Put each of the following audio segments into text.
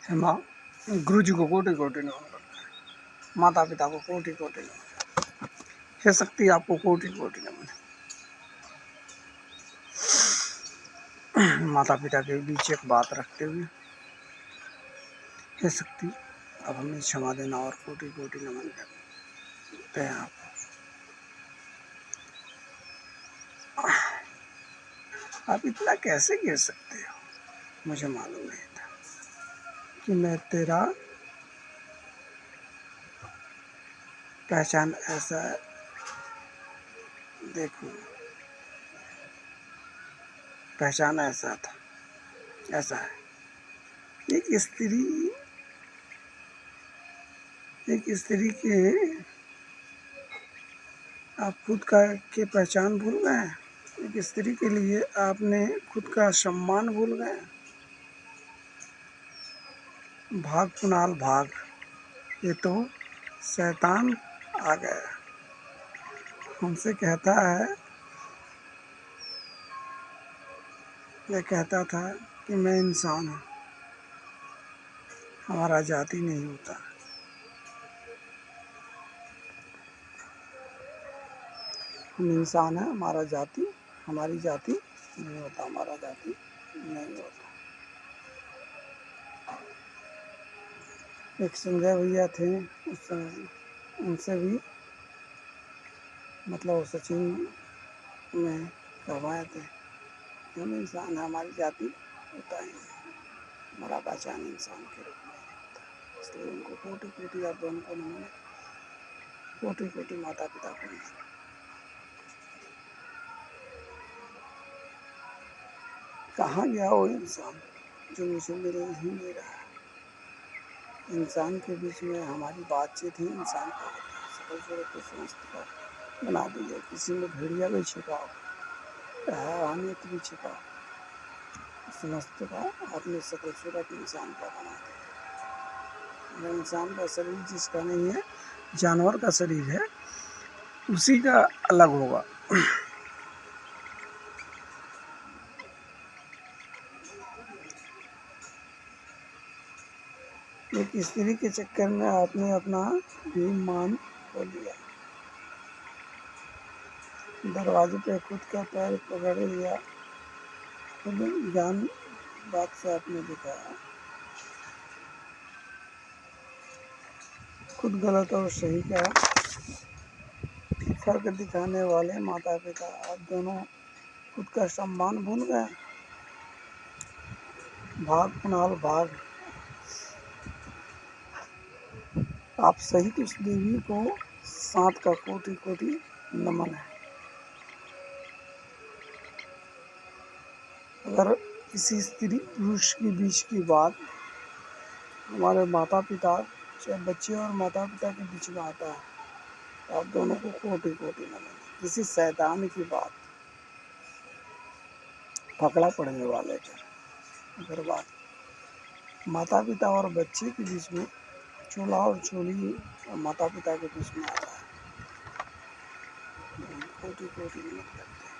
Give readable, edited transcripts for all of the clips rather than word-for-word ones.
है माँ, गुरु जी को कोटि कोटि नमन करता है। माता पिता को कोटि कोटि नमन। हे शक्ति आपको कोटि कोटि नमन। माता पिता के बीच एक बात रखते हुए, हे शक्ति अब हमें क्षमा देना और कोटि कोटि नमन करते हैं आप। आप इतना कैसे गिर सकते हो, मुझे मालूम नहीं था कि मैं तेरा पहचान ऐसा देखूं, पहचान ऐसा था, ऐसा है। एक स्त्री के आप खुद का के पहचान भूल गए हैं। एक स्त्री के लिए आपने खुद का सम्मान भूल गए। भाग कुणाल भाग, ये तो शैतान आ गया, हमसे कहता है, ये कहता था कि मैं इंसान हूँ, हमारा जाति नहीं होता। हम इंसान हैं, हमारी जाति नहीं होता, हमारा जाति नहीं होता। एक संजय भैया थे उस समय, उनसे भी मतलब सचिन में कहवाए थे, हम इंसान हैं, हमारी जाति होता ही नहीं, हमारा पहचान इंसान के रूप में होता है। इसलिए उनको कोटि कोटि आप दोनों को नमन, कोटि कोटि माता पिता को नमन। कहाँ गया वो इंसान जो मुझे मिल ही नहीं रहा। इंसान के बीच में हमारी बातचीत ही इंसान का होता है। सकल सूरत तो समस्त का बना दिया, किसी में भेड़िया भी छिपाओ, हैवानियत भी छिपाओ, समस्त का आपने सकल सूरत इंसान का बना दिया। इंसान का शरीर जिसका नहीं है, जानवर का शरीर है, उसी का अलग होगा। एक स्त्री के चक्कर में आपने अपना भी मान खो लिया। दरवाजे पे खुद का पैर पकड़ लिया, खुद ज्ञान बात से आपने दिखाया, खुद गलत और सही का फर्क दिखाने वाले माता पिता आप दोनों खुद का सम्मान भूल गए। भाग कुणाल भाग, आप सहित उस देवी को 7 का कोटि कोटि नमन है। अगर किसी स्त्री पुरुष के बीच की बात हमारे माता पिता, चाहे बच्चे और माता पिता के बीच में आता है, तो आप दोनों को कोटि कोटि नमन। किसी शैतान की बात, पकड़ा पड़ने वाले का अगर बात माता पिता और बच्चे के बीच में, चूल्हा और चूल्ही और माता पिता के बीच में आता है, कोटि कोटि नमन करते हैं,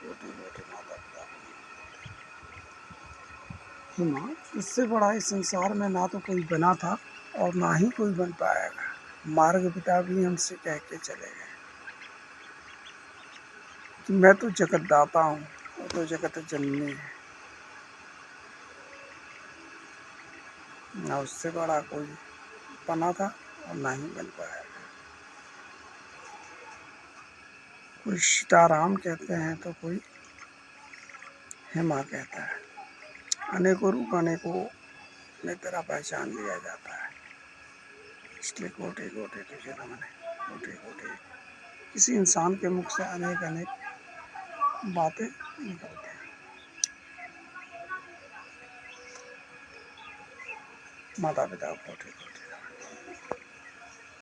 कोटि कोटि माता पिता को। माँ, इससे बड़ा इस संसार में ना तो कोई बना था और ना ही कोई बन पाएगा। मार्ग पिता भी हमसे कह के चले गए कि मैं तो जगत दाता हूँ, वो तो जगत जननी है। ना उससे बड़ा कोई बना था और ना ही बन पाएगा। कोई सीताराम कहते हैं तो कोई हे माँ कहता है। अनेकों रूप अनेकों में तेरा पहचान लिया जाता है, इसलिए कोटि कोटि तुझे नमन है, कोटि कोटि। किसी इंसान के मुख से अनेक अनेक बातें निकलती हैं। माता पिता कोटि कोटि।